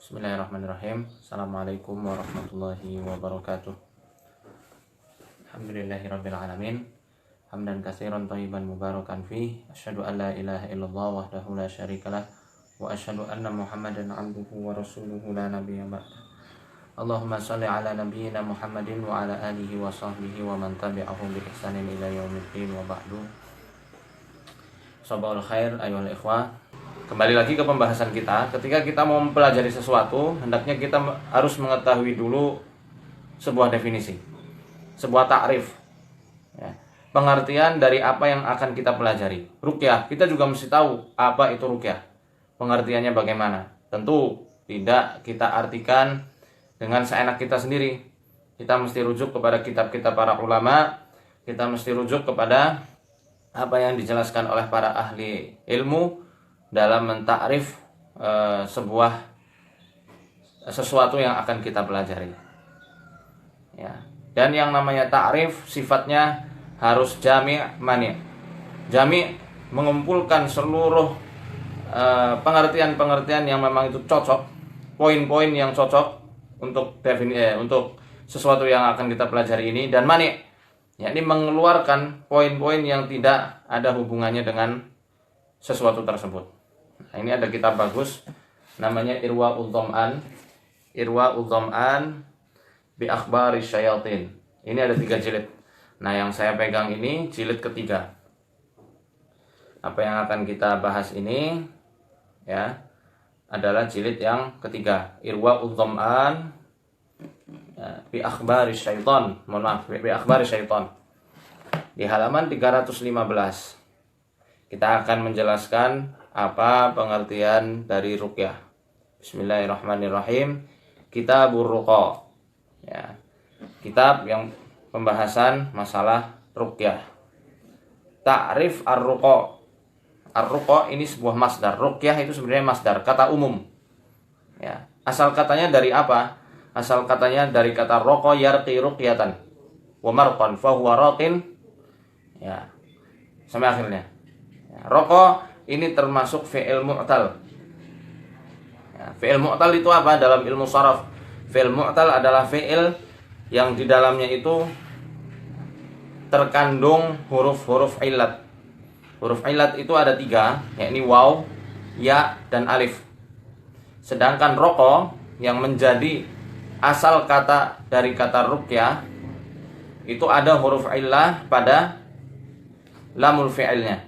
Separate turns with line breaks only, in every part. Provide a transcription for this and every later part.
Bismillahirrahmanirrahim. Assalamualaikum warahmatullahi wabarakatuh. Alhamdulillahirabbil alamin. Hamdan katsiran thayyiban mubarakan fi. Asyhadu an la ilaha illallah wahdahu la syarikalah wa asyhadu anna Muhammadan 'abduhu wa rasuluhu la nabiyya ba'da. Allahumma shalli ala nabiyyina Muhammadin wa ala alihi wa sahbihi wa man tabi'ahum bi ihsanin ila yaumiddin wa ba'du. Sabahul khair ayyuhal ikhwah. Kembali lagi ke pembahasan kita. Ketika kita mau mempelajari sesuatu, hendaknya kita harus mengetahui dulu sebuah definisi, sebuah takrif, ya, pengertian dari apa yang akan kita pelajari. Ruqyah, kita juga mesti tahu apa itu ruqyah, pengertiannya bagaimana. Tentu tidak kita artikan dengan seenak kita sendiri. Kita mesti rujuk kepada kitab-kitab para ulama, kita mesti rujuk kepada apa yang dijelaskan oleh para ahli ilmu dalam mentakrif sesuatu yang akan kita pelajari. Ya. Dan yang namanya takrif sifatnya harus jami' mani'. Jami' mengumpulkan seluruh pengertian-pengertian yang memang itu cocok, poin-poin yang cocok untuk untuk sesuatu yang akan kita pelajari ini, dan mani', yakni mengeluarkan poin-poin yang tidak ada hubungannya dengan sesuatu tersebut. Nah, ini ada kitab bagus namanya Irwaul Dham'an bi akhbari syayatin. Ini ada 3 jilid. Nah, yang saya pegang ini jilid ketiga. Apa yang akan kita bahas ini ya adalah jilid yang ketiga, Irwaul Dham'an bi akhbari syaitan. Bi akhbari syaitan. Di halaman 315. Kita akan menjelaskan apa pengertian dari ruqyah. Bismillahirrahmanirrahim. Kitabur Ruqa. Ya. Kitab yang pembahasan masalah ruqyah. Ta'rif ar-ruqa. Ar-ruqa ini sebuah masdar. Ruqyah itu sebenarnya masdar, kata umum. Ya. Asal katanya dari apa? Asal katanya dari kata raqa yarqi ruqyatan. Wa marqan fa huwa raqin. Ya. Sampai akhirnya. Roko ini termasuk fi'il mu'tal. Ya, fi'il mu'tal itu apa dalam ilmu sharaf? Fi'il mu'tal adalah fi'il yang di dalamnya itu terkandung huruf-huruf illat. Huruf illat itu ada 3, yakni waw, ya, dan alif. Sedangkan roko yang menjadi asal kata dari kata ruqyah itu ada huruf illah pada lamul fi'ilnya.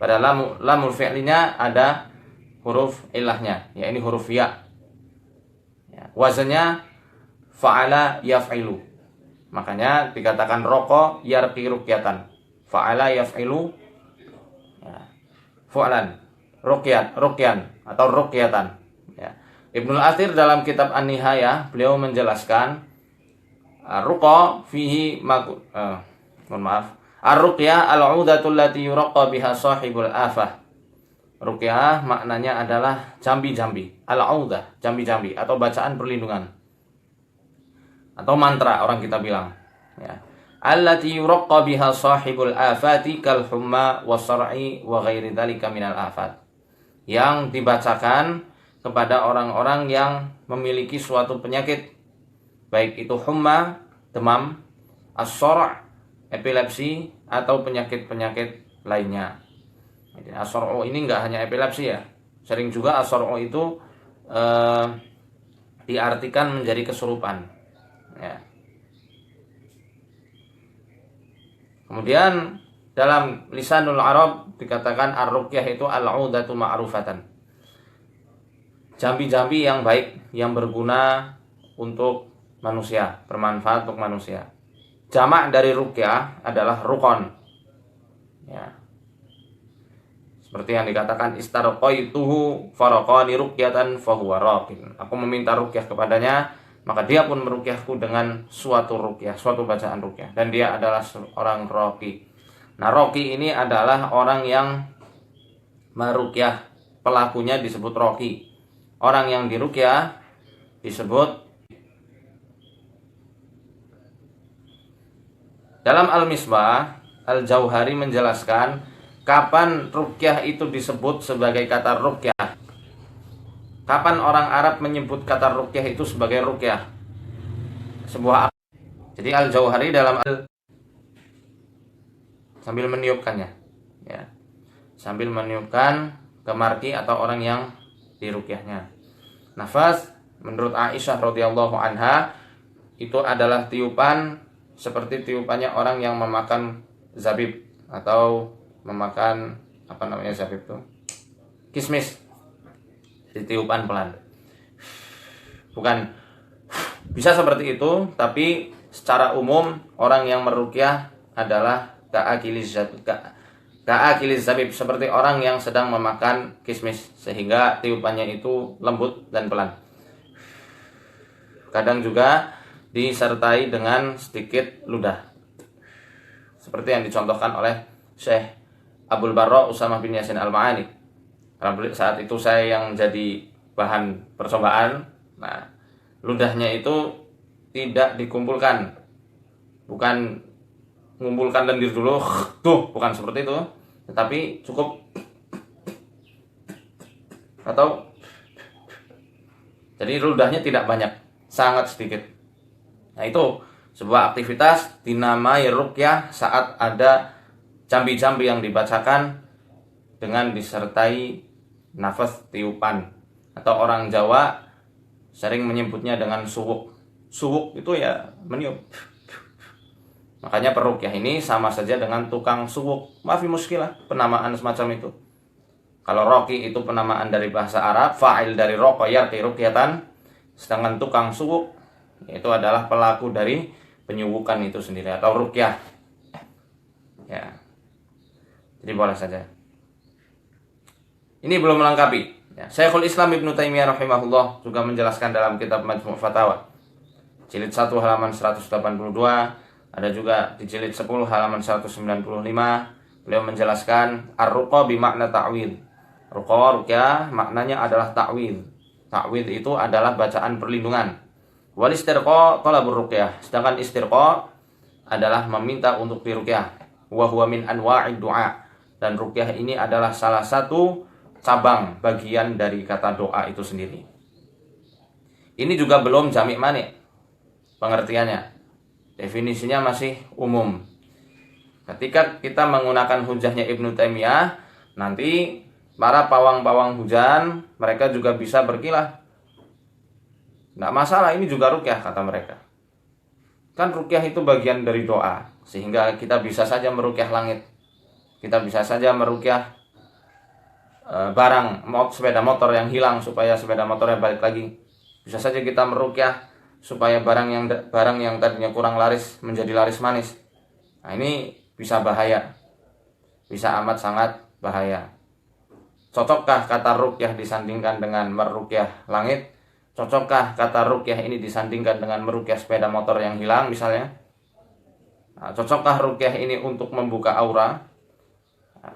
Pada lamul fi'linya ada huruf ilahnya, yakni huruf ya. Wazannya fa'ala yaf'ilu. Makanya dikatakan roko yarqi ruqyatan. Fa'ala yaf'ilu ya. Fu'lan, ruqyan atau ruqyatan. Ya. Ibnul Athir dalam kitab An-Nihayah beliau menjelaskan ruqa fihi ar-ruqyah al-'udatul lati yuraqqa biha sahibul afah. Ruqyah maknanya adalah jambi-jambi. Al-'udah, jambi-jambi atau bacaan perlindungan. Atau mantra orang kita bilang. Ya. Allati yuraqqa biha sahibul afati kal humma was-sar'i wa ghairi dzalika minal afat. Yang dibacakan kepada orang-orang yang memiliki suatu penyakit, baik itu humma, demam, as-sar', epilepsi, atau penyakit-penyakit lainnya. Jadi as-sar'u ini enggak hanya epilepsi ya. Sering juga as-sar'u itu diartikan menjadi kesurupan. Ya. Kemudian dalam lisanul Arab dikatakan ar-ruqyah itu al-'udatu ma'rufatan. Jambi-jambi yang baik, yang berguna untuk manusia, bermanfaat untuk manusia. Jamak dari ruqyah adalah ruqon. Ya. Seperti yang dikatakan istarqaituhu faraqani ruqyatan fahuwa raqin. Aku meminta ruqyah kepadanya, maka dia pun meruqyahku dengan suatu ruqyah, suatu bacaan ruqyah, dan dia adalah orang raqi. Nah, raqi ini adalah orang yang meruqyah, pelakunya disebut raqi. Orang yang diruqyah disebut. Dalam Al-Misbah, Al-Jauhari menjelaskan kapan ruqyah itu disebut sebagai kata ruqyah. Kapan orang Arab menyebut kata ruqyah itu sebagai ruqyah? Sebuah. Jadi Al-Jauhari dalam sambil meniupkannya, ya, sambil meniupkan ke marki atau orang yang diruqyahnya. Nafas menurut Aisyah radhiyallahu anha itu adalah tiupan seperti tiupannya orang yang memakan zabib atau memakan apa namanya zabib itu? Kismis. Jadi tiupan pelan. Bukan bisa seperti itu, tapi secara umum orang yang meruqyah adalah ka'akiliz zabib, seperti orang yang sedang memakan kismis, sehingga tiupannya itu lembut dan pelan. Kadang juga disertai dengan sedikit ludah, seperti yang dicontohkan oleh Syekh Abdul Barra Usamah bin Yasin Al-Ma'ani. Saat itu saya yang jadi bahan percobaan. Nah, ludahnya itu tidak dikumpulkan, bukan mengumpulkan lendir dulu, tuh, bukan seperti itu, tetapi cukup atau jadi ludahnya tidak banyak, sangat sedikit. Nah, itu sebuah aktivitas dinamai ruqyah saat ada jambi-jambi yang dibacakan dengan disertai nafas tiupan, atau orang Jawa sering menyebutnya dengan suwuk. Suwuk itu ya meniup. Makanya peruqyah ini sama saja dengan tukang suwuk. Maafi muskilah penamaan semacam itu. Kalau roki itu penamaan dari bahasa Arab, fa'il dari roqa yarqi ruqyatan, sedangkan tukang suwuk itu adalah pelaku dari penyuwukan itu sendiri atau ruqyah. Ya. Jadi boleh saja. Ini belum melengkapi. Ya, Syekhul Islam Ibnu Taimiyah rahimahullah juga menjelaskan dalam kitab Majmu' Fatawa jilid 1 halaman 182, ada juga di jilid 10 halaman 195. Beliau menjelaskan ar-ruqa bimakna ta'wil. Ruqyah maknanya adalah ta'wil. Ta'wil itu adalah bacaan perlindungan. Wal istirqa talabur ruqyah. Sedangkan istirqa adalah meminta untuk diruqyah. Wa huwa min anwa'id du'a. Dan ruqyah ini adalah salah satu cabang bagian dari kata doa itu sendiri. Ini juga belum jami' mani' pengertiannya. Definisinya masih umum. Ketika kita menggunakan hujahnya Ibnu Taimiyah, nanti para pawang-pawang hujan mereka juga bisa berkilah. Nggak masalah, ini juga ruqyah kata mereka. Kan ruqyah itu bagian dari doa, sehingga kita bisa saja meruqyah langit. Kita bisa saja meruqyah barang sepeda motor yang hilang supaya sepeda motornya balik lagi. Bisa saja kita meruqyah supaya barang yang tadinya kurang laris menjadi laris manis. Nah, ini bisa bahaya. Bisa amat sangat bahaya. Cocokkah kata ruqyah disandingkan dengan meruqyah langit? Cocokkah kata ruqyah ini disandingkan dengan meruqyah sepeda motor yang hilang misalnya? Nah, cocokkah ruqyah ini untuk membuka aura?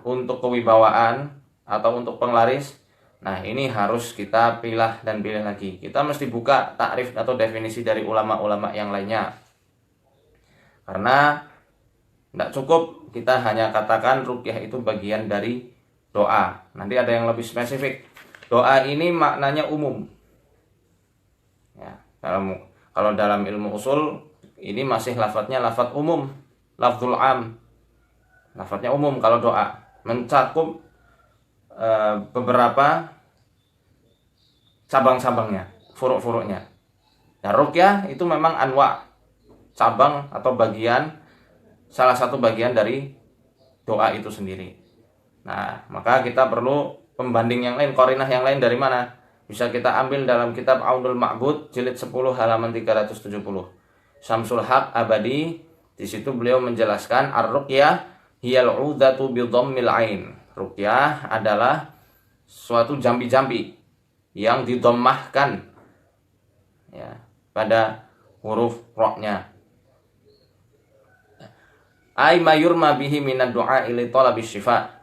Untuk kewibawaan? Atau untuk penglaris? Nah, ini harus kita pilih dan pilih lagi. Kita mesti buka takrif atau definisi dari ulama-ulama yang lainnya. Karena tidak cukup kita hanya katakan ruqyah itu bagian dari doa. Nanti ada yang lebih spesifik. Doa ini maknanya umum. Ya, kalau dalam ilmu usul ini masih lafadznya lafadz umum, lafdzul am. Lafadznya umum kalau doa, mencakup beberapa cabang-cabangnya, furuk-furuknya. Nah, ruqyah itu memang anwa, cabang atau bagian, salah satu bagian dari doa itu sendiri. Nah, maka kita perlu pembanding yang lain, qarinah yang lain dari mana? Bisa kita ambil dalam kitab Aunul Ma'bud jilid 10 halaman 370. Syamsul Haq Abadi, di situ beliau menjelaskan ar-ruqyah hiyal 'udatu bi dhammil 'ain. Ruqyah adalah suatu jambi-jambi yang didommahkan ya pada huruf roknya. Ay mayurma bihi minad du'a ili talabis syifa.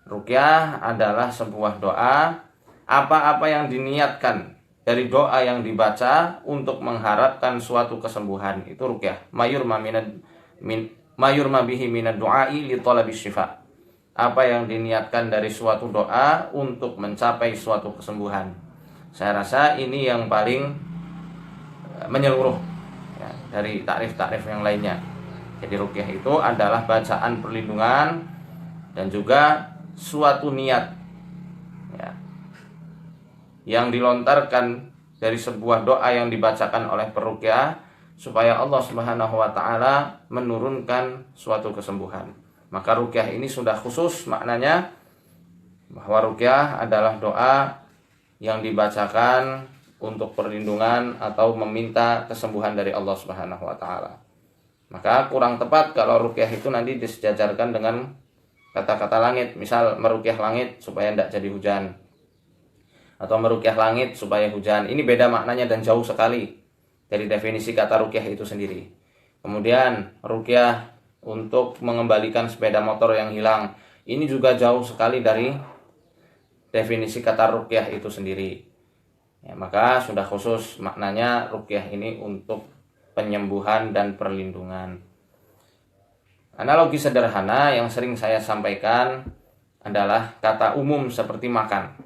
Ruqyah adalah sebuah doa, apa-apa yang diniatkan dari doa yang dibaca untuk mengharapkan suatu kesembuhan, itu ruqyah. Mayurma bihi minad du'a ili talabis syifa. apa yang diniatkan dari suatu doa untuk mencapai suatu kesembuhan. Saya rasa ini yang paling menyeluruh ya, dari takrif-takrif yang lainnya. Jadi ruqyah itu adalah bacaan perlindungan dan juga suatu niat ya, yang dilontarkan dari sebuah doa yang dibacakan oleh peruqyah supaya Allah Subhanahu wa taala menurunkan suatu kesembuhan. Maka ruqyah ini sudah khusus maknanya bahwa ruqyah adalah doa yang dibacakan untuk perlindungan atau meminta kesembuhan dari Allah Subhanahu wa taala. Maka kurang tepat kalau ruqyah itu nanti disejajarkan dengan kata-kata langit, misal meruqyah langit supaya tidak jadi hujan, atau meruqyah langit supaya hujan. Ini beda maknanya dan jauh sekali dari definisi kata ruqyah itu sendiri. Kemudian ruqyah untuk mengembalikan sepeda motor yang hilang, ini juga jauh sekali dari definisi kata ruqyah itu sendiri ya, maka sudah khusus maknanya ruqyah ini untuk penyembuhan dan perlindungan. Analogi sederhana yang sering saya sampaikan adalah kata umum seperti makan.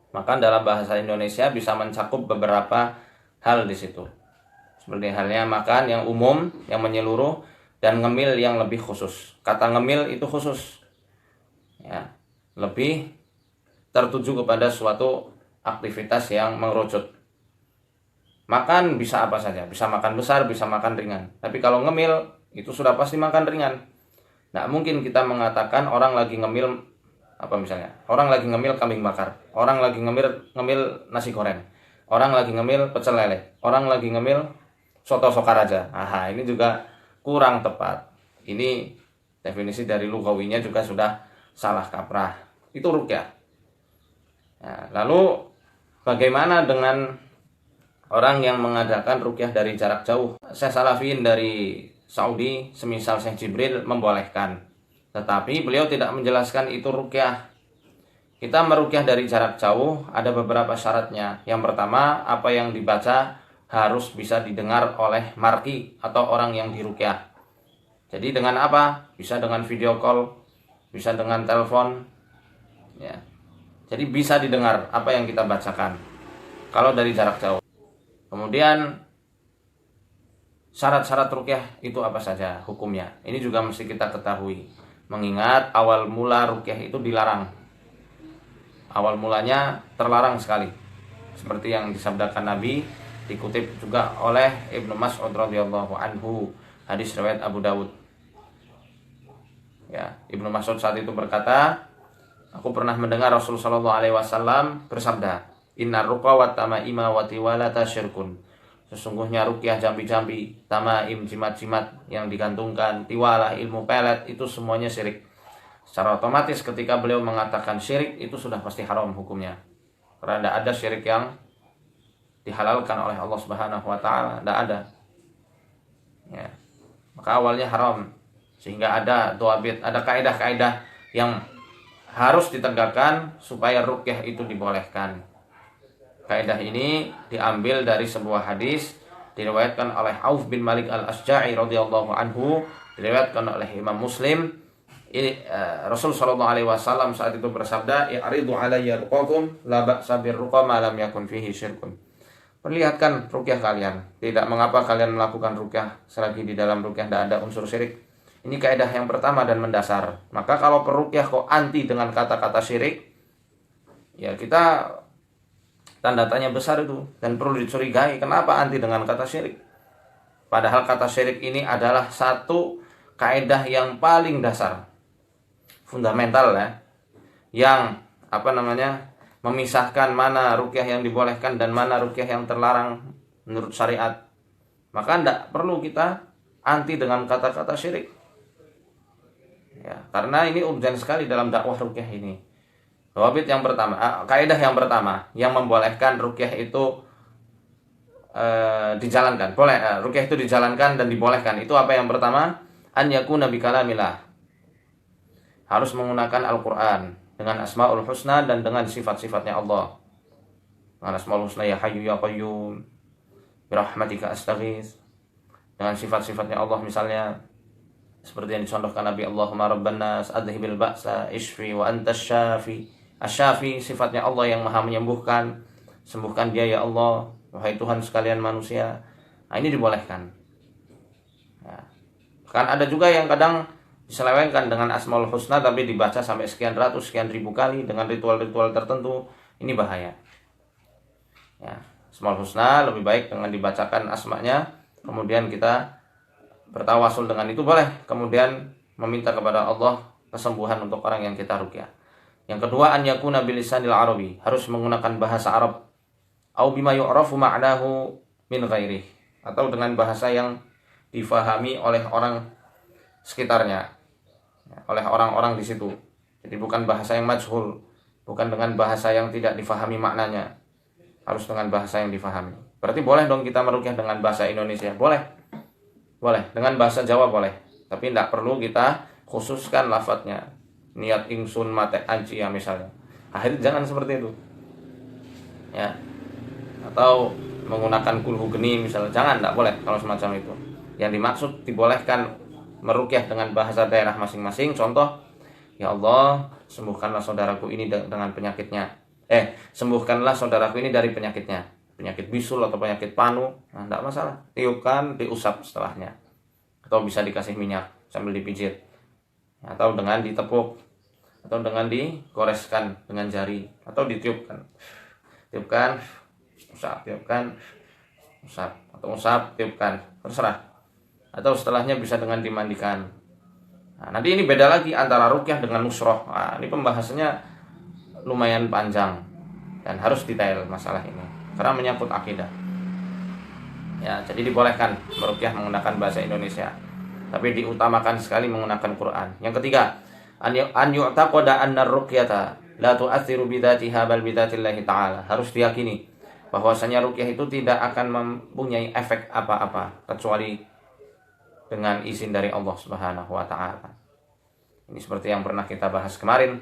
Makan dalam bahasa Indonesia bisa mencakup beberapa hal di situ. Seperti halnya makan yang umum, yang menyeluruh, dan ngemil yang lebih khusus. Kata ngemil itu khusus ya, lebih tertuju kepada suatu aktivitas yang mengerucut. Makan bisa apa saja, bisa makan besar, bisa makan ringan. Tapi kalau ngemil itu sudah pasti makan ringan. Nah, mungkin kita mengatakan orang lagi ngemil apa misalnya? Orang lagi ngemil kambing bakar, orang lagi ngemil nasi goreng, orang lagi ngemil pecel lele, orang lagi ngemil soto Sokaraja. Aha, ini juga kurang tepat. Ini definisi dari lugawinya juga sudah salah kaprah. Itu ruqyah. Nah, lalu bagaimana dengan orang yang mengadakan ruqyah dari jarak jauh? Syekh Salafiyin dari Saudi, semisal Syekh Jibril, membolehkan. Tetapi beliau tidak menjelaskan itu ruqyah. Kita meruqyah dari jarak jauh ada beberapa syaratnya. Yang pertama, apa yang dibaca harus bisa didengar oleh marki atau orang yang diruqyah. Jadi dengan apa? Bisa dengan video call, bisa dengan telepon ya. Jadi bisa didengar apa yang kita bacakan kalau dari jarak jauh. Kemudian syarat-syarat ruqyah itu apa saja hukumnya? Ini juga mesti kita ketahui. Mengingat awal mula ruqyah itu dilarang. Awal mulanya terlarang sekali. Seperti yang disabdakan Nabi, dikutip juga oleh Ibnu Mas'ud radhiyallahu anhu, hadis riwayat Abu Dawud. Ya, Ibnu Mas'ud saat itu berkata, aku pernah mendengar Rasulullah sallallahu alaihi wasallam bersabda, "Innar ruqa wa tamaima wa tiwalata syirkun." Sesungguhnya ruqyah jambi-jambi, tamaim jimat-jimat yang digantungkan, tiwalah ilmu pelet itu semuanya syirik. Secara otomatis ketika beliau mengatakan syirik itu sudah pasti haram hukumnya. Karena tidak ada syirik yang dihalalkan oleh Allah Subhanahu wa taala, tidak ada. Ya. Maka awalnya haram. Sehingga ada doabit, ada kaidah-kaidah yang harus ditegakkan supaya ruqyah itu dibolehkan. Kaidah ini diambil dari sebuah hadis diriwayatkan oleh Auf bin Malik al-Asja'i radhiyallahu anhu, diriwayatkan oleh Imam Muslim. Ini Rasul sallallahu alaihi wasallam saat itu bersabda, "I'ridu alayya ruqakum la ba'sa birruqa ma lam yakun fihi syirkun." Perlihatkan ruqyah kalian. Tidak mengapa kalian melakukan ruqyah selagi di dalam ruqyah tidak ada unsur syirik. Ini kaidah yang pertama dan mendasar. Maka kalau peruqyah kok anti dengan kata-kata syirik, ya kita tanda tanya besar itu dan perlu dicurigai. Kenapa anti dengan kata syirik? Padahal kata syirik ini adalah satu kaidah yang paling dasar, fundamental ya, yang memisahkan mana ruqyah yang dibolehkan dan mana ruqyah yang terlarang menurut syariat. Maka tidak perlu kita anti dengan kata-kata syirik. Ya, karena ini urgen sekali dalam dakwah ruqyah ini. Wabit yang pertama, kaidah yang pertama yang membolehkan ruqyah itu dijalankan. Boleh ruqyah itu dijalankan dan dibolehkan. Itu apa yang pertama? An yakuna bi kalamillah. Harus menggunakan Al-Qur'an dengan Asmaul Husna dan dengan sifat-sifatnya Allah. Dengan Asmaul Husna, ya Hayyu ya Qayyum, bi rahmatika astaghits. Dengan sifat-sifatnya Allah misalnya seperti yang dicontohkan Nabi, Allahumma rabban nas adhibil ba'sa ishfi wa antas syafi. Asy-Syafi sifatnya Allah yang maha menyembuhkan, sembuhkan dia ya Allah, wahai Tuhan sekalian manusia. Nah, ini dibolehkan ya. Kan ada juga yang kadang diselewengkan dengan Asmaul Husna tapi dibaca sampai sekian ratus, sekian ribu kali dengan ritual-ritual tertentu. Ini bahaya ya. Asmaul Husna lebih baik dengan dibacakan asmanya, kemudian kita bertawasul dengan itu boleh, kemudian meminta kepada Allah kesembuhan untuk orang yang kita ruqyah. Yang kedua, an yakuna bilisanil arabi, harus menggunakan bahasa Arab, au bima yu'rafu ma'nahu min ghairih, atau dengan bahasa yang difahami oleh orang sekitarnya, oleh orang-orang di situ. Jadi bukan bahasa yang majhul, bukan dengan bahasa yang tidak difahami maknanya, harus dengan bahasa yang difahami. Berarti boleh dong kita meruqyah dengan bahasa Indonesia? Boleh. Boleh, dengan bahasa Jawa boleh. Tapi tidak perlu kita khususkan lafadznya. Niat ingsun mate anci ya misalnya. Akhirnya jangan seperti itu. Ya. Atau menggunakan kulhu geni misalnya, jangan, tidak boleh kalau semacam itu. Yang dimaksud dibolehkan meruqyah dengan bahasa daerah masing-masing. Contoh, ya Allah, sembuhkanlah saudaraku ini dengan penyakitnya. Sembuhkanlah saudaraku ini dari penyakitnya. Penyakit bisul atau penyakit panu, nah, tidak masalah. Tiupkan, diusap setelahnya. Atau bisa dikasih minyak sambil dipijit. Atau dengan ditepuk. Atau dengan digoreskan dengan jari. Atau ditiupkan. Tiupkan, usap, tiupkan, usap. Atau usap, tiupkan. Terserah. Atau setelahnya bisa dengan dimandikan. Nah, nanti ini beda lagi antara ruqyah dengan nusroh. Nah, ini pembahasannya lumayan panjang. Dan harus detail masalah ini. Karena menyangkut akidah. Ya, jadi dibolehkan meruqyah menggunakan bahasa Indonesia. Tapi diutamakan sekali menggunakan Quran. Yang ketiga, an yu'taqada anna ar-ruqyata la tu'athiru bidzatiha bal bidzatillahi ta'ala. Harus diyakini bahwasanya ruqyah itu tidak akan mempunyai efek apa-apa kecuali dengan izin dari Allah Subhanahu wa taala. Ini seperti yang pernah kita bahas kemarin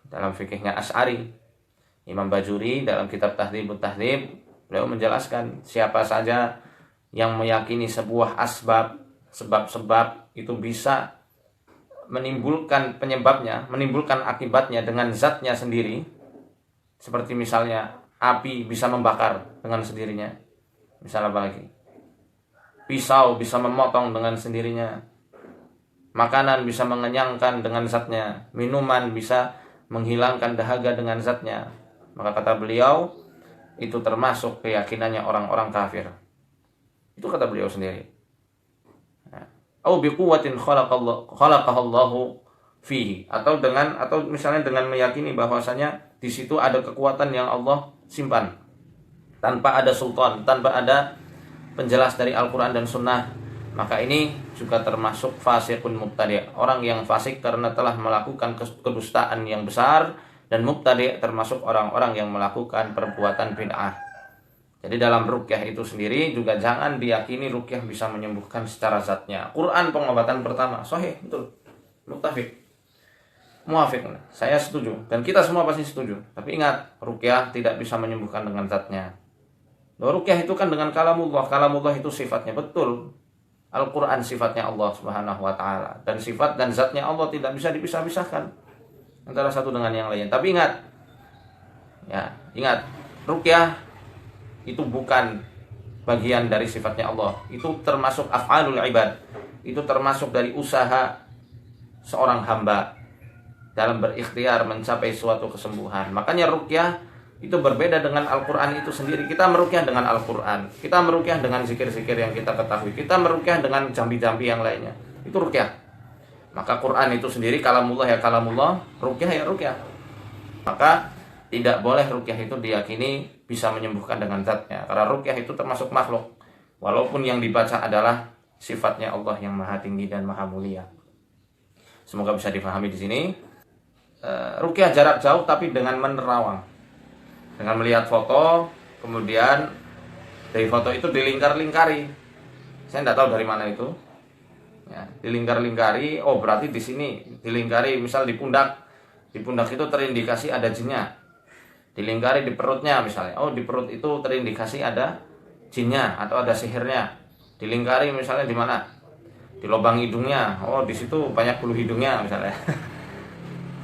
dalam fikihnya Asy'ari. Imam Bajuri dalam kitab Tahdzibut Tahdzib, beliau menjelaskan siapa saja yang meyakini sebuah sebab-sebab itu bisa menimbulkan penyebabnya, menimbulkan akibatnya dengan zatnya sendiri. Seperti misalnya api bisa membakar dengan sendirinya. Misalnya apa lagi? Pisau bisa memotong dengan sendirinya. Makanan bisa mengenyangkan dengan zatnya. Minuman bisa menghilangkan dahaga dengan zatnya. Maka kata beliau, itu termasuk keyakinannya orang-orang kafir. Itu kata beliau sendiri. Au biquwwatin khalaqahallahu fihi, atau misalnya dengan meyakini bahwasanya di situ ada kekuatan yang Allah simpan tanpa ada sultan, tanpa ada penjelas dari Al-Qur'an dan Sunnah. Maka ini juga termasuk fasiqun mubtadi', orang yang fasik karena telah melakukan kedustaan yang besar, dan mubtadi' termasuk orang-orang yang melakukan perbuatan bid'ah. Jadi dalam ruqyah itu sendiri juga jangan diyakini ruqyah bisa menyembuhkan secara zatnya. Quran pengobatan pertama, sahih, betul. Muttafiq. Muafiq. Saya setuju dan kita semua pasti setuju. Tapi ingat, ruqyah tidak bisa menyembuhkan dengan zatnya. Ruqyah itu kan dengan kalamullah. Kalamullah itu sifatnya, betul. Al-Quran sifatnya Allah Subhanahu wa ta'ala. Dan sifat dan zatnya Allah tidak bisa dipisah-pisahkan antara satu dengan yang lain. Tapi ingat, ruqyah itu bukan bagian dari sifatnya Allah. Itu termasuk af'alul ibad. Itu termasuk dari usaha seorang hamba dalam berikhtiar mencapai suatu kesembuhan. Makanya ruqyah itu berbeda dengan Al-Quran itu sendiri. Kita meruqyah dengan Al-Quran, kita meruqyah dengan zikir-zikir yang kita ketahui, kita meruqyah dengan jambi-jambi yang lainnya. Itu ruqyah. Maka Quran itu sendiri kalamullah ya kalamullah, ruqyah ya ruqyah. Maka tidak boleh ruqyah itu diyakini bisa menyembuhkan dengan zatnya, karena ruqyah itu termasuk makhluk, walaupun yang dibaca adalah sifatnya Allah yang maha tinggi dan maha mulia. Semoga bisa difahami di sini. Ruqyah jarak jauh tapi dengan menerawang, dengan melihat foto, kemudian dari foto itu dilingkar-lingkari. Saya tidak tahu dari mana itu. Ya, dilingkar-lingkari, oh berarti di sini dilingkari, misal di pundak. Di pundak itu terindikasi ada jinnya. Dilingkari di perutnya misalnya, oh di perut itu terindikasi ada jinnya atau ada sihirnya. Dilingkari misalnya di mana? di lubang hidungnya, oh di situ banyak bulu hidungnya misalnya.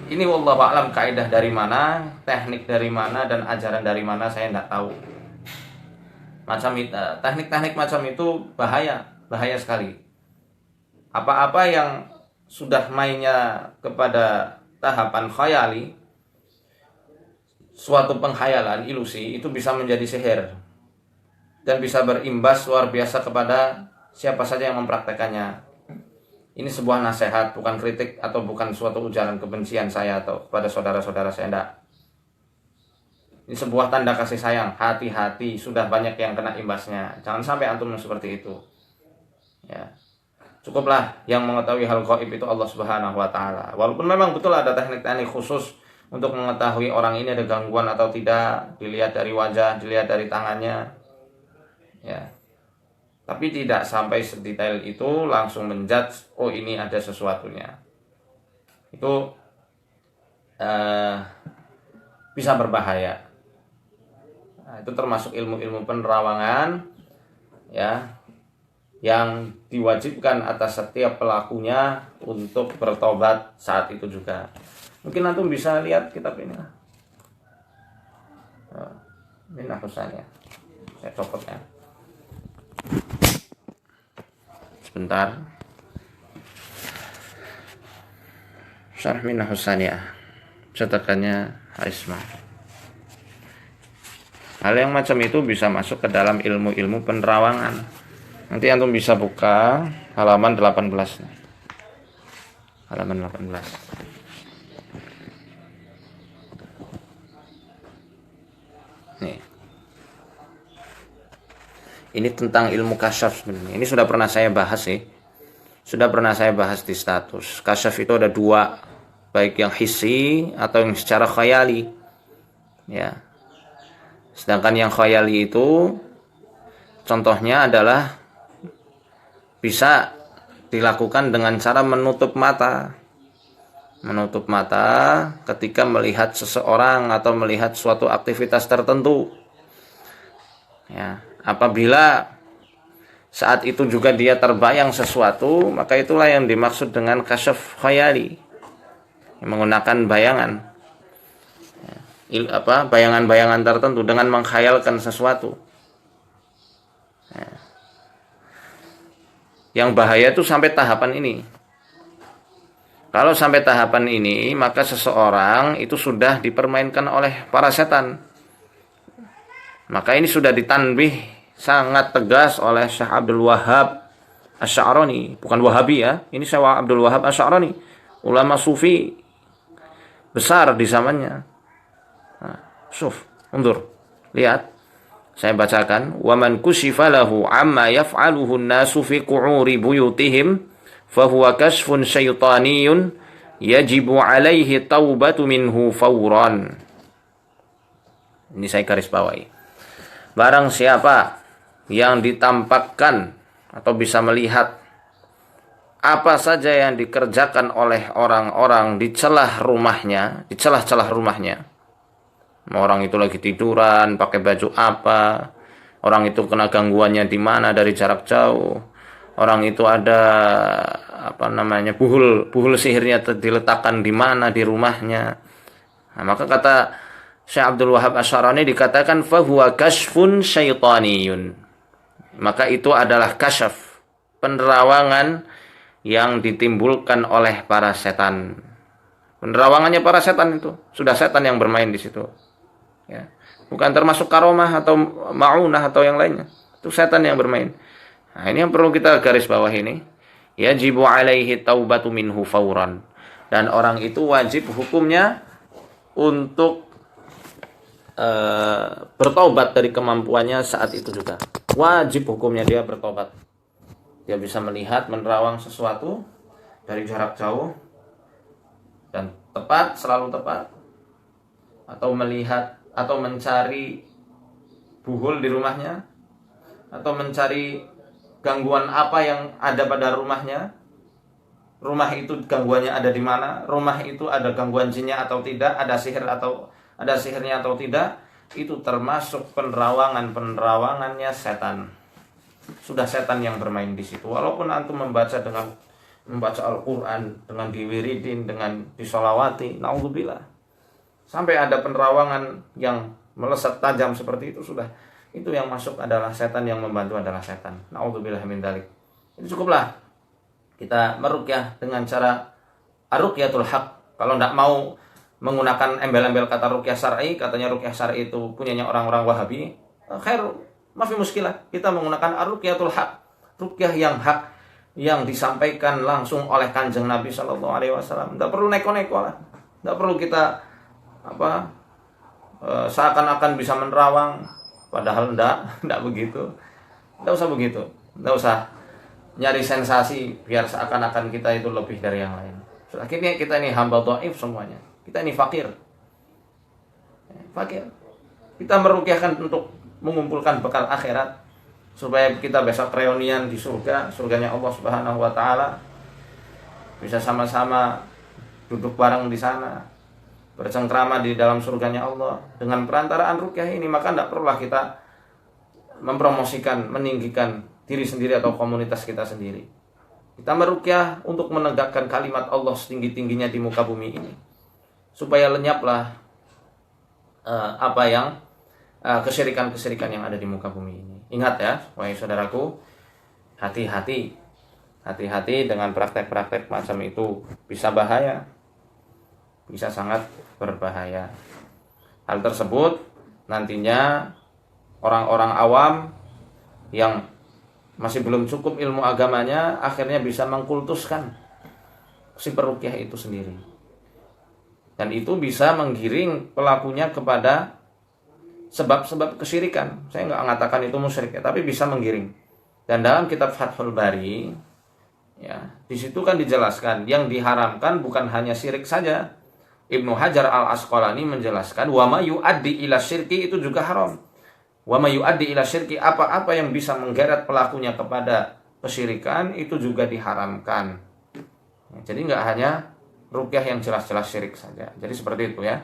Ini wallahu a'lam kaidah dari mana, teknik dari mana, dan ajaran dari mana saya tidak tahu. Macam itu, teknik-teknik macam itu bahaya sekali. Apa-apa yang sudah mainnya kepada tahapan khayali, suatu pengkhayalan, ilusi, itu bisa menjadi sihir dan bisa berimbas luar biasa kepada siapa saja yang mempraktekannya. Ini sebuah nasihat, bukan kritik atau bukan suatu ujaran kebencian saya atau kepada saudara-saudara saya, enggak. Ini sebuah tanda kasih sayang. Hati-hati, sudah banyak yang kena imbasnya. Jangan sampai antum seperti itu. Ya. Cukuplah yang mengetahui hal gaib itu Allah Subhanahu wa taala. Walaupun memang betul ada teknik-teknik khusus untuk mengetahui orang ini ada gangguan atau tidak, dilihat dari wajah, dilihat dari tangannya. Ya. Tapi tidak sampai sedetail itu langsung menjudge, oh ini ada sesuatunya. Itu bisa berbahaya. Nah, itu termasuk ilmu-ilmu penerawangan ya, yang diwajibkan atas setiap pelakunya untuk bertobat saat itu juga. Mungkin antum bisa lihat kitab ini. Ini nahusannya. Saya copot ya. Sebentar. Syarh Minah Husaniyah. Cetakannya Haisma. Hal yang macam itu bisa masuk ke dalam ilmu-ilmu penerawangan. Nanti antum bisa buka halaman 18. Halaman 18. Nih. Ini tentang ilmu kasyaf sebenarnya. Ini sudah pernah saya bahas sih. Sudah pernah saya bahas di status. Kasyaf itu ada dua, baik yang hissi atau yang secara khayali. Ya. Sedangkan yang khayali itu contohnya adalah bisa dilakukan dengan cara menutup mata. Menutup mata ketika melihat seseorang atau melihat suatu aktivitas tertentu. Ya. Apabila saat itu juga dia terbayang sesuatu, maka itulah yang dimaksud dengan kasyaf khayali, yang menggunakan bayangan, bayangan-bayangan tertentu dengan mengkhayalkan sesuatu. Yang bahaya itu sampai tahapan ini. Kalau sampai tahapan ini, maka seseorang itu sudah dipermainkan oleh para setan. Maka ini sudah ditanbih sangat tegas oleh Syekh Abdul Wahhab Asy'arani, bukan Wahabi ya. Ini Syekh Abdul Wahhab Asy'arani, ulama sufi besar di zamannya. Nah, undur. Lihat. Saya bacakan, "Wa man kushifa lahu amma yaf'aluhu an-nasu fi qu'uri buyutihim fa huwa kashfun syaitaniyun yajibu 'alaihi taubatu minhu fawran." Ini saya garis bawahi. Barang siapa yang ditampakkan atau bisa melihat apa saja yang dikerjakan oleh orang-orang di celah rumahnya, di celah-celah rumahnya. Orang itu lagi tiduran, pakai baju apa, orang itu kena gangguannya di mana dari jarak jauh, orang itu ada buhul sihirnya diletakkan di mana di rumahnya. Nah, maka kata Syekh Abdul Wahhab Asy'arani dikatakan fahuwa kashfun syaitaniyun. Maka itu adalah kasyaf, penerawangan yang ditimbulkan oleh para setan. Penerawangannya para setan itu, sudah setan yang bermain di situ. Ya. Bukan termasuk karomah atau ma'unah atau yang lainnya. Itu setan yang bermain. Nah, ini yang perlu kita garis bawah ini. Yajibu 'alaihi taubatu minhu fawran. Dan orang itu wajib hukumnya untuk bertobat dari kemampuannya saat itu juga. Wajib hukumnya dia bertobat. Dia bisa melihat, menerawang sesuatu dari jarak jauh dan tepat, selalu tepat, atau melihat atau mencari buhul di rumahnya, atau mencari gangguan apa yang ada pada rumahnya. Rumah itu gangguannya ada di mana? Rumah itu ada gangguan jinnya atau tidak? Ada sihirnya atau tidak? Itu termasuk penerawangannya setan. sudah setan yang bermain di situ. Walaupun antum membaca Al-Quran, dengan diwiridin, dengan disolawati, naudzubillah, sampai ada penerawangan yang melesat tajam seperti itu, sudah itu yang masuk adalah setan, yang membantu adalah setan. Naudzubillah min dzalik. Itu cukuplah kita meruqyah dengan cara ar-ruqyatul haq. Kalau tidak mau menggunakan embel-embel kata ruqyah syar'i, katanya ruqyah syar'i itu punyanya orang-orang Wahabi, khair, mafi muskilah. Kita menggunakan ar-ruqyatul haq, ruqyah yang hak, yang disampaikan langsung oleh Kanjeng Nabi Shallallahu Alaihi Wasallam. Tidak perlu neko-neko lah, tidak perlu kita seakan-akan bisa menerawang, padahal tidak begitu. Tidak usah begitu, tidak usah nyari sensasi biar seakan-akan kita itu lebih dari yang lain. Akhirnya kita ini hamba dhaif semuanya. Kita ini fakir. Kita meruqyahkan untuk mengumpulkan bekal akhirat, supaya kita besok reunian di surganya Allah Subhanahu wa taala, bisa sama-sama duduk bareng di sana, bercengkrama di dalam surganya Allah dengan perantaraan ruqyah ini. Maka tidak perlulah kita mempromosikan, meninggikan diri sendiri atau komunitas kita sendiri. Kita meruqyah untuk menegakkan kalimat Allah setinggi-tingginya di muka bumi ini, supaya lenyaplah kesyirikan-kesyirikan yang ada di muka bumi ini. Ingat ya, wahai saudaraku, hati-hati dengan praktek-praktek macam itu. Bisa bahaya, bisa sangat berbahaya. Hal tersebut nantinya orang-orang awam yang masih belum cukup ilmu agamanya akhirnya bisa mengkultuskan si peruqyah itu sendiri, dan itu bisa menggiring pelakunya kepada sebab-sebab kesyirikan. Saya nggak mengatakan itu musyrik ya, tapi bisa menggiring. Dan dalam kitab Fathul Bari, ya, di situ kan dijelaskan yang diharamkan bukan hanya syirik saja. Ibnu Hajar Al-Asqalani menjelaskan wa ma yu'addi ila syirki itu juga haram. Wa ma yu'addi ila syirki, apa-apa yang bisa menggeret pelakunya kepada kesyirikan itu juga diharamkan. Ya, jadi nggak hanya ruqyah yang jelas-jelas syirik saja. Jadi seperti itu ya.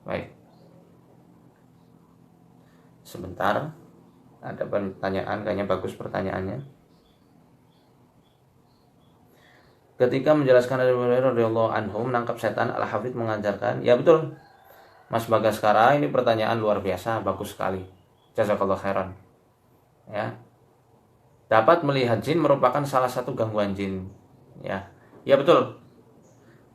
Baik. Sebentar, ada pertanyaan, kayaknya bagus pertanyaannya. Ketika menjelaskan dari radhiyallahu anhu menangkap setan, Al-Hafidz mengajarkan, ya betul, Mas Bagaskara, ini pertanyaan luar biasa, bagus sekali. Jazakallah khairan. Ya, dapat melihat jin merupakan salah satu gangguan jin. Ya betul.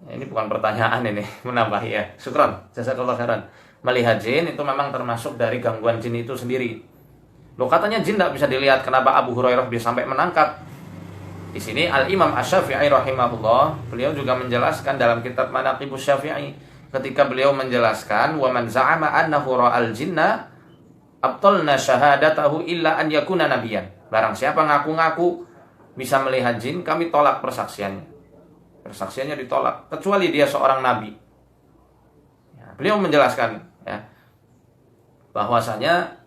Ini bukan pertanyaan, ini menambah ya. Syukran, jazakallah khairan. Melihat jin itu memang termasuk dari gangguan jin itu sendiri. Loh, katanya jin tidak bisa dilihat, kenapa Abu Hurairah bisa sampai menangkap? Di sini Al-Imam Asy-Syafi'i rahimahullah, beliau juga menjelaskan dalam kitab Manaqibus Syafi'i, ketika beliau menjelaskan wa man za'ama annahu ra'al jinna abtalna syahadatahu illa an yakuna nabiyan. Barang siapa ngaku-ngaku bisa melihat jin, kami tolak persaksiannya. Persaksiannya ditolak kecuali dia seorang nabi. Ya, beliau menjelaskan ya, bahwasanya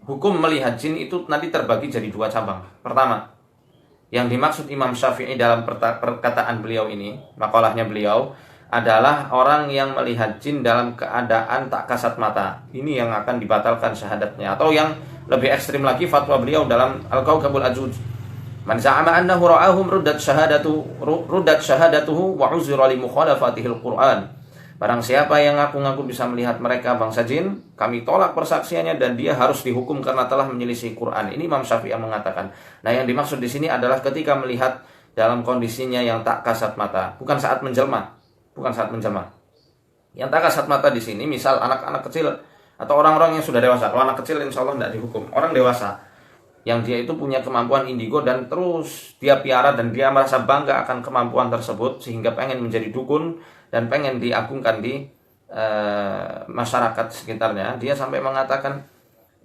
hukum melihat jin itu nanti terbagi jadi dua cabang. Pertama, yang dimaksud Imam Syafi'i dalam perkataan beliau ini, makalahnya beliau, adalah orang yang melihat jin dalam keadaan tak kasat mata. Ini yang akan dibatalkan syahadatnya. Atau yang lebih ekstrim lagi, fatwa beliau dalam Al-Kawkabul Ajuj, man za'ama annahu ra'ahum ruddat syahadatuhu wa uzira li mukhalafatihil Qur'an. Barang siapa yang ngaku-ngaku bisa melihat mereka bangsa jin, kami tolak persaksiannya dan dia harus dihukum karena telah menyelisih Quran. Ini Imam Syafi'i yang mengatakan. Nah, yang dimaksud di sini adalah ketika melihat dalam kondisinya yang tak kasat mata, bukan saat menjelma. Yang tak kasat mata di sini misal anak-anak kecil atau orang-orang yang sudah dewasa. Kalau anak kecil insya Allah tidak dihukum. Orang dewasa yang dia itu punya kemampuan indigo dan terus dia piara dan dia merasa bangga akan kemampuan tersebut sehingga pengen menjadi dukun dan pengen diagungkan di masyarakat sekitarnya, dia sampai mengatakan,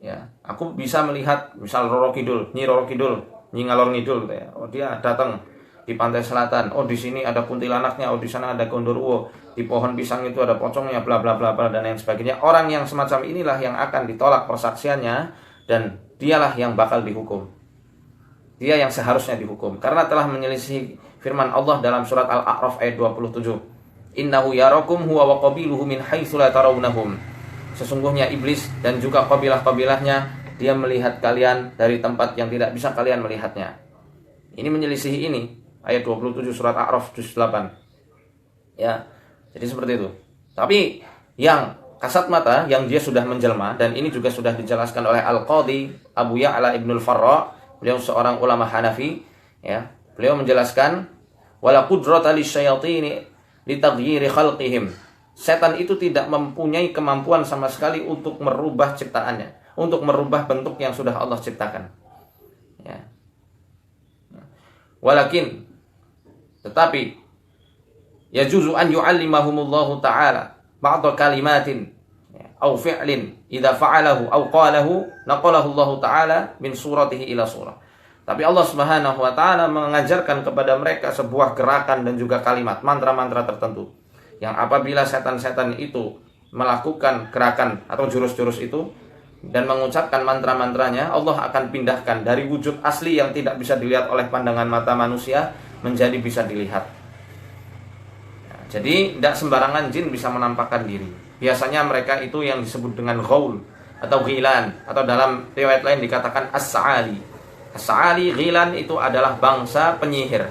ya, aku bisa melihat misal Nyi Roro Kidul, Nyi Ngalor Ngidul, ya. Oh, dia datang di pantai selatan, oh di sini ada kuntilanaknya, oh di sana ada gondoruo, di pohon pisang itu ada pocongnya, bla bla bla bla dan lain sebagainya. Orang yang semacam inilah yang akan ditolak persaksiannya dan dialah yang bakal dihukum. Dia yang seharusnya dihukum karena telah menyelisih firman Allah dalam surat Al-A'raf ayat 27. Innahu yarakum huwa wa qabiluhu min haitsu la tarawnahum. Sesungguhnya iblis dan juga kabilah-kabilahnya dia melihat kalian dari tempat yang tidak bisa kalian melihatnya. Ini menyelisihi ini ayat 27 surat A'raf juz 8. Ya. Jadi seperti itu. Tapi yang kasat mata yang dia sudah menjelma, dan ini juga sudah dijelaskan oleh Al-Qadhi Abu Ya'la Ibnul Farra, beliau seorang ulama Hanafi, ya. Beliau menjelaskan wala qudrata lisyayatini litaghyiri khalqihim. Setan itu tidak mempunyai kemampuan sama sekali untuk merubah ciptaannya, untuk merubah bentuk yang sudah Allah ciptakan. Ya. Walakin, tetapi yajuzu an yu'allimahumullahu ta'ala ba'da kalimatin aw fi'lin idza fa'alahu aw qalahu naqalahu Allah ta'ala min suratihi ila surah. Tapi Allah Subhanahu wa taala mengajarkan kepada mereka sebuah gerakan dan juga kalimat, mantra-mantra tertentu yang apabila setan-setan itu melakukan gerakan atau jurus-jurus itu dan mengucapkan mantra-mantranya, Allah akan pindahkan dari wujud asli yang tidak bisa dilihat oleh pandangan mata manusia menjadi bisa dilihat. Jadi tidak sembarangan jin bisa menampakkan diri. Biasanya mereka itu yang disebut dengan ghaul atau ghilan, atau dalam riwayat lain dikatakan as-sa'ali. As-sa'ali, ghilan itu adalah bangsa penyihir.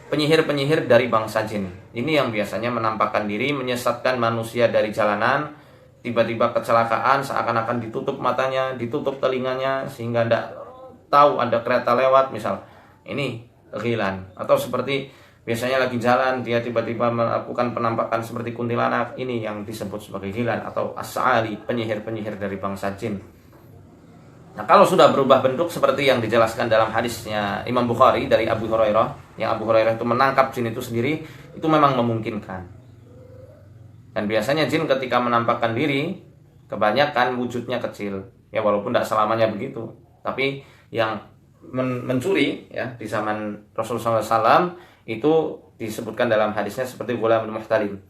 Penyihir-penyihir dari bangsa jin. Ini yang biasanya menampakkan diri, menyesatkan manusia dari jalanan, tiba-tiba kecelakaan, seakan-akan ditutup matanya, ditutup telinganya sehingga tidak tahu ada kereta lewat misal. Ini ghilan. Atau seperti biasanya lagi jalan, dia tiba-tiba melakukan penampakan seperti kuntilanak. Ini yang disebut sebagai ghilan atau as-sa'ali, penyihir-penyihir dari bangsa jin. Nah, kalau sudah berubah bentuk seperti yang dijelaskan dalam hadisnya Imam Bukhari dari Abu Hurairah, yang Abu Hurairah itu menangkap jin itu sendiri, itu memang memungkinkan. Dan biasanya jin ketika menampakkan diri, kebanyakan wujudnya kecil. Ya, walaupun tidak selamanya begitu. Tapi yang mencuri ya di zaman Rasulullah SAW itu disebutkan dalam hadisnya seperti gulamun muhtalim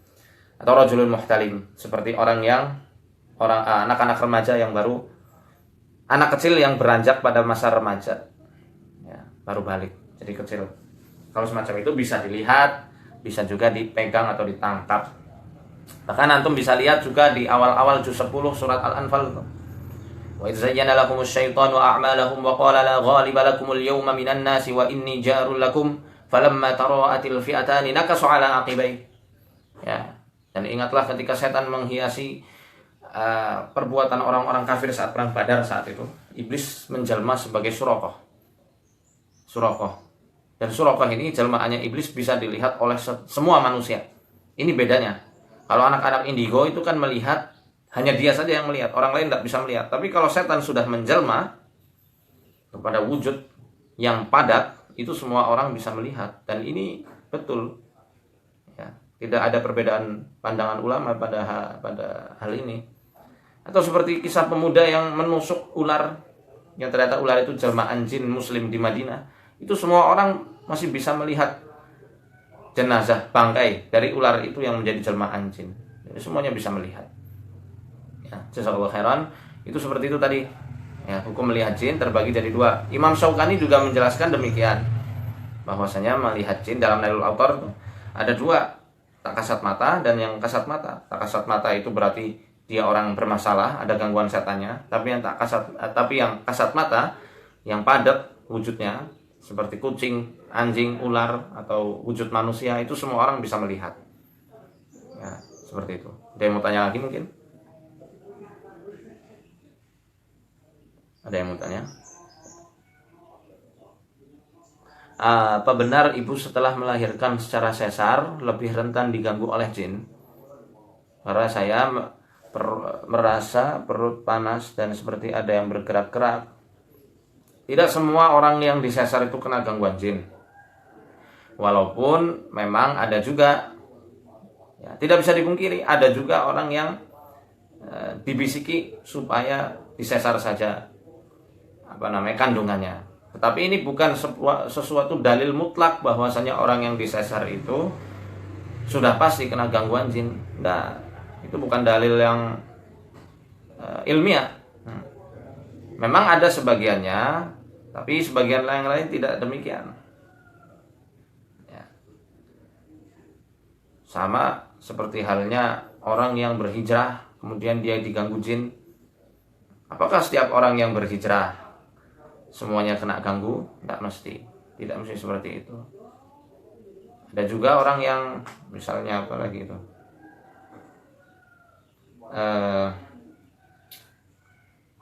atau rajulun muhtalim, seperti anak-anak remaja yang baru, anak kecil yang beranjak pada masa remaja, ya, baru balik, jadi kecil. Kalau semacam itu bisa dilihat, bisa juga dipegang atau ditangkap. Bahkan antum bisa lihat juga di awal-awal juz 10 surat Al-Anfal. Wa idz zayyana lakumus syaitanu a'malahum wa qala la ghaliba lakumul yawma minan nasi wa inni jarul lakum falamma tara'atil fi'atani nakasu ala aqibai. Ya, dan ingatlah ketika setan menghiasi perbuatan orang-orang kafir saat perang Badar saat itu, iblis menjelma sebagai Suraqah. Dan Suraqah ini jelmaannya iblis bisa dilihat oleh semua manusia. Ini bedanya. Kalau anak-anak indigo itu kan melihat, hanya dia saja yang melihat, orang lain tidak bisa melihat. Tapi kalau setan sudah menjelma kepada wujud yang padat, itu semua orang bisa melihat. Dan ini betul. Ya, tidak ada perbedaan pandangan ulama pada hal ini. Atau seperti kisah pemuda yang menusuk ular, yang ternyata ular itu jelmaan jin muslim di Madinah. Itu semua orang masih bisa melihat jenazah, bangkai dari ular itu yang menjadi jelmaan jin. Jadi semuanya bisa melihat. Ya, jazakallahu khairan. Itu seperti itu tadi. Ya, hukum melihat jin terbagi jadi dua. Imam Syaukani juga menjelaskan demikian, bahwasanya melihat jin dalam Nailul Awtar ada dua, tak kasat mata dan yang kasat mata. Tak kasat mata itu berarti dia orang bermasalah, ada gangguan setannya. Tapi yang kasat mata, yang padat wujudnya seperti kucing, anjing, ular atau wujud manusia, itu semua orang bisa melihat. Ya, seperti itu. Ada yang mau tanya lagi mungkin? Ada yang mau tanya? Apa benar ibu setelah melahirkan secara sesar lebih rentan diganggu oleh jin? Karena saya merasa perut panas dan seperti ada yang bergerak-gerak. Tidak semua orang yang disesar itu kena gangguan jin. Walaupun memang ada juga, ya, tidak bisa dipungkiri, ada juga orang yang dibisiki supaya disesar saja kandungannya. Tetapi ini bukan sesuatu dalil mutlak bahwasanya orang yang disesar itu sudah pasti kena gangguan jin. Nah, itu bukan dalil yang ilmiah. Memang ada sebagiannya, tapi sebagian yang lain tidak demikian. Ya. Sama seperti halnya orang yang berhijrah kemudian dia diganggu jin, Apakah setiap orang yang berhijrah semuanya kena ganggu? Tidak mesti. Tidak mesti seperti itu. Ada juga orang yang misalnya apa lagi itu,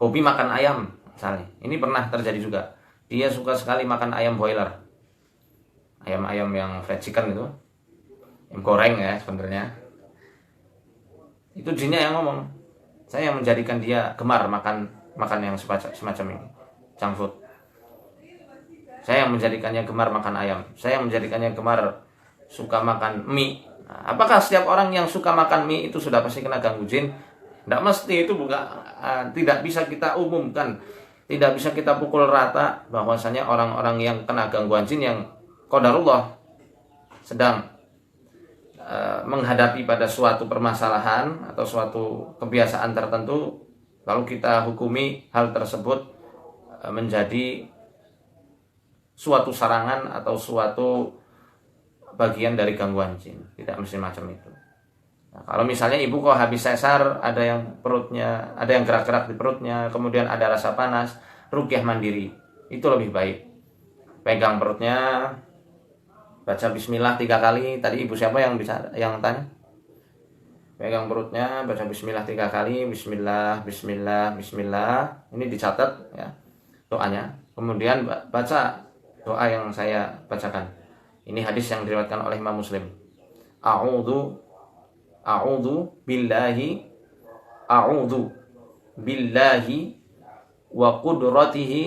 hobi makan ayam misalnya. Ini pernah terjadi juga. Dia suka sekali makan ayam boiler, ayam-ayam yang fried chicken itu, yang goreng ya sebenarnya. Itu jinnya yang ngomong. Saya yang menjadikan dia gemar makan yang semacam ini, junk food. Saya yang menjadikannya gemar makan ayam. Saya yang menjadikannya gemar suka makan mie. Nah, apakah setiap orang yang suka makan mie itu sudah pasti kena ganggu jin? Tidak mesti. Itu bukan, tidak bisa kita umumkan, tidak bisa kita pukul rata bahwasanya orang-orang yang kena gangguan jin yang qadarullah sedang menghadapi pada suatu permasalahan atau suatu kebiasaan tertentu, lalu kita hukumi hal tersebut menjadi suatu sarangan atau suatu bagian dari gangguan jin. Tidak mesti macam itu. Nah, kalau misalnya ibu kok habis sesar, ada yang perutnya, ada yang gerak-gerak di perutnya, kemudian ada rasa panas, ruqyah mandiri itu lebih baik. Pegang perutnya, baca bismillah 3 kali. Tadi ibu siapa yang bicara, yang tanya? Pegang perutnya, baca bismillah 3 kali. Bismillah, bismillah, bismillah. Ini dicatat ya doanya. Kemudian baca doa yang saya bacakan. Ini hadis yang diriwayatkan oleh Imam Muslim. A'udzu billahi wa qudratihi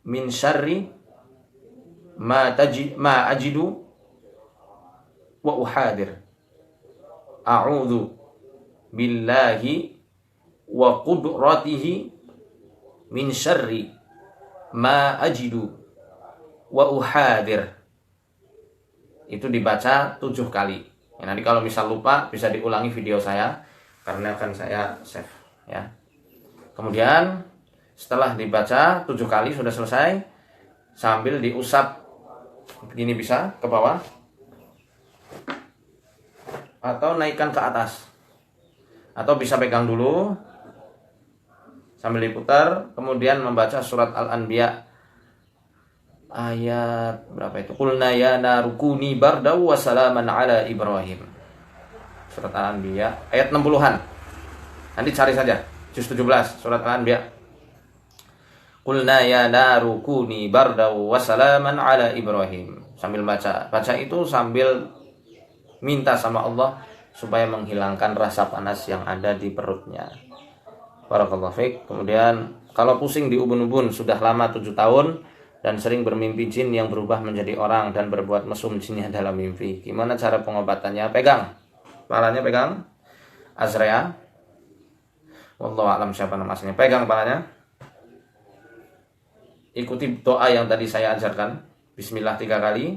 min syarri ma ajidu wa uhadir. A'udzu billahi wa qudratihi min syarri ma ajidu wa uhadir. Itu dibaca 7 kali. Ya, nanti kalau misal lupa bisa diulangi video saya karena akan saya save ya. Kemudian setelah dibaca 7 kali sudah selesai, sambil diusap begini bisa ke bawah atau naikkan ke atas, atau bisa pegang dulu sambil diputar, kemudian membaca surat Al-Anbiya ayat berapa itu? Qulna ya narukuni bardaw wa salaman ala Ibrahim. Surat Al-Anbiya ayat 60-an. Nanti cari saja juz 17 surat Al-Anbiya. Qulna ya narukuni bardaw wa salaman ala Ibrahim. Sambil baca itu sambil minta sama Allah supaya menghilangkan rasa panas yang ada di perutnya. Barakallahu fiik. Kemudian kalau pusing di ubun-ubun sudah lama 7 tahun dan sering bermimpi jin yang berubah menjadi orang dan berbuat mesum jinnya dalam mimpi, gimana cara pengobatannya? Pegang kepalanya, pegang Azrea. Wallahu a'lam siapa nama aslinya. Pegang kepalanya. Ikuti doa yang tadi saya ajarkan. Bismillah 3 kali.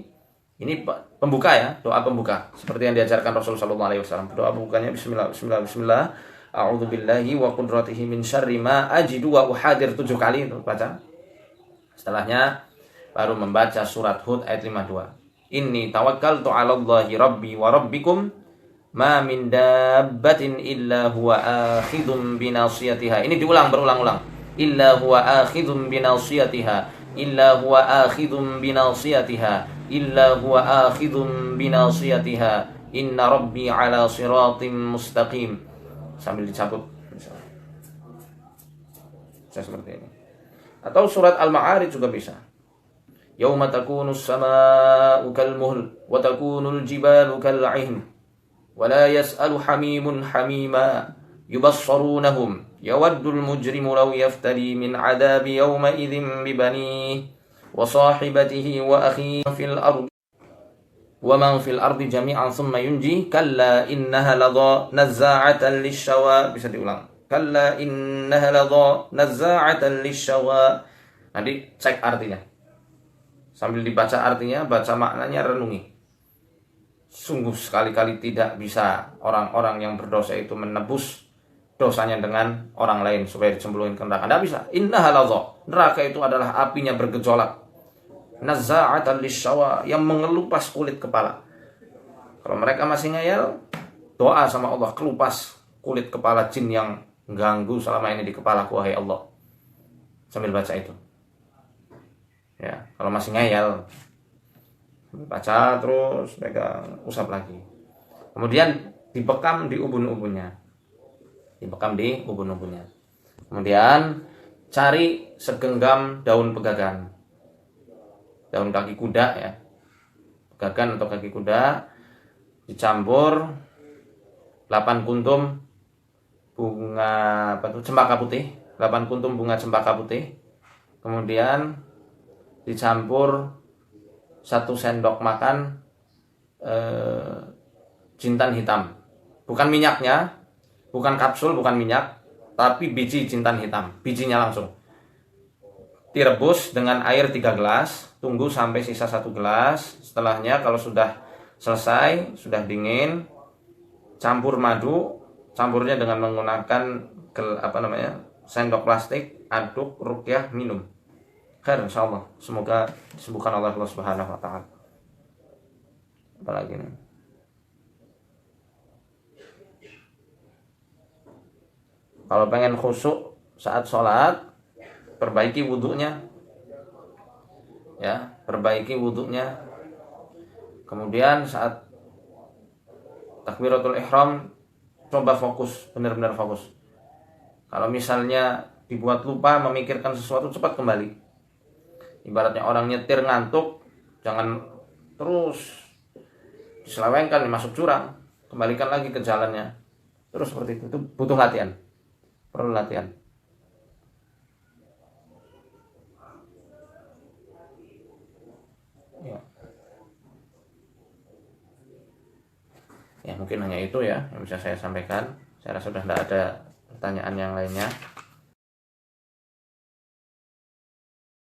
Ini pembuka ya, doa pembuka seperti yang diajarkan Rasulullah SAW. Doa pembukanya bismillah, bismillah, bismillah. A'udzu billahi wa qudratihi min syarri ma ajidu wa uhadir 7 kali itu baca. Setelahnya baru membaca surat Hud ayat 52. Inni tawakkaltu 'ala Allahi rabbi wa rabbikum ma min dabbatin illa huwa akhidhum binasiyatiha. Ini diulang berulang-ulang. Illa huwa akhidhum binasiyatiha. Illa huwa akhidhum binasiyatiha. Illa huwa akhidhum binasiyatiha. Inna rabbi 'ala siratim mustaqim. Sambil dicabut bisa seperti ini. Atau surat Al-Ma'arij juga bisa. Yauma takunus samaa'u kalmuhl wa takunul jibalu kal'ihn wa la yas'alu hamimun hamima yubassarunahum yawaddul mujrimu law yaftadi min 'adabi yawma idzin bi banihi wa sahibatihi wa akhihi fil ardi wa man fil ardi jami'an thumma yunji kalla innaha ladha nazza'atan lishawa. Bisa diulang. Kalla innaha ladha nazza'atan lishawa. Nanti cek artinya. Sambil dibaca artinya, baca maknanya, renungi. Sungguh sekali-kali tidak bisa orang-orang yang berdosa itu menebus dosanya dengan orang lain supaya dicemplungin ke neraka. Tidak bisa. Innaha ladha. Neraka itu adalah apinya bergejolak. Nazza'atan lishawa, yang mengelupas kulit kepala. Kalau mereka masih ngeyel, doa sama Allah, kelupas kulit kepala jin yang ganggu selama ini di kepalaku wahai Allah, sambil baca itu. Ya, kalau masih ngeyel, baca terus pegang, usap lagi. Kemudian dibekam di ubun-ubunnya. Kemudian cari segenggam daun pegagan. Daun kaki kuda ya. Pegagan atau kaki kuda dicampur 8 kuntum bunga cempaka putih, 8 kuntum bunga cempaka putih. Kemudian dicampur 1 sendok makan jintan hitam. Bukan minyaknya, bukan kapsul, bukan minyak, tapi biji jintan hitam, bijinya langsung. Direbus dengan air 3 gelas, tunggu sampai sisa 1 gelas. Setelahnya kalau sudah selesai, sudah dingin, campur madu, campurnya dengan menggunakan sendok plastik, aduk, ruqyah, minum. Khair insyaallah. Semoga disembuhkan Allah Subhanahu wa taala. Apalagi nih? Kalau pengen khusyuk saat sholat, perbaiki wudhunya. Ya, perbaiki wudhunya. Kemudian saat takbiratul ihram, coba fokus, benar-benar fokus. Kalau misalnya dibuat lupa memikirkan sesuatu, cepat kembali. Ibaratnya orang nyetir ngantuk, jangan terus diselewengkan, masuk jurang, kembalikan lagi ke jalannya. Terus seperti itu butuh latihan, perlu latihan. Ya mungkin hanya itu ya yang bisa saya sampaikan. Saya rasa sudah tidak ada pertanyaan yang lainnya.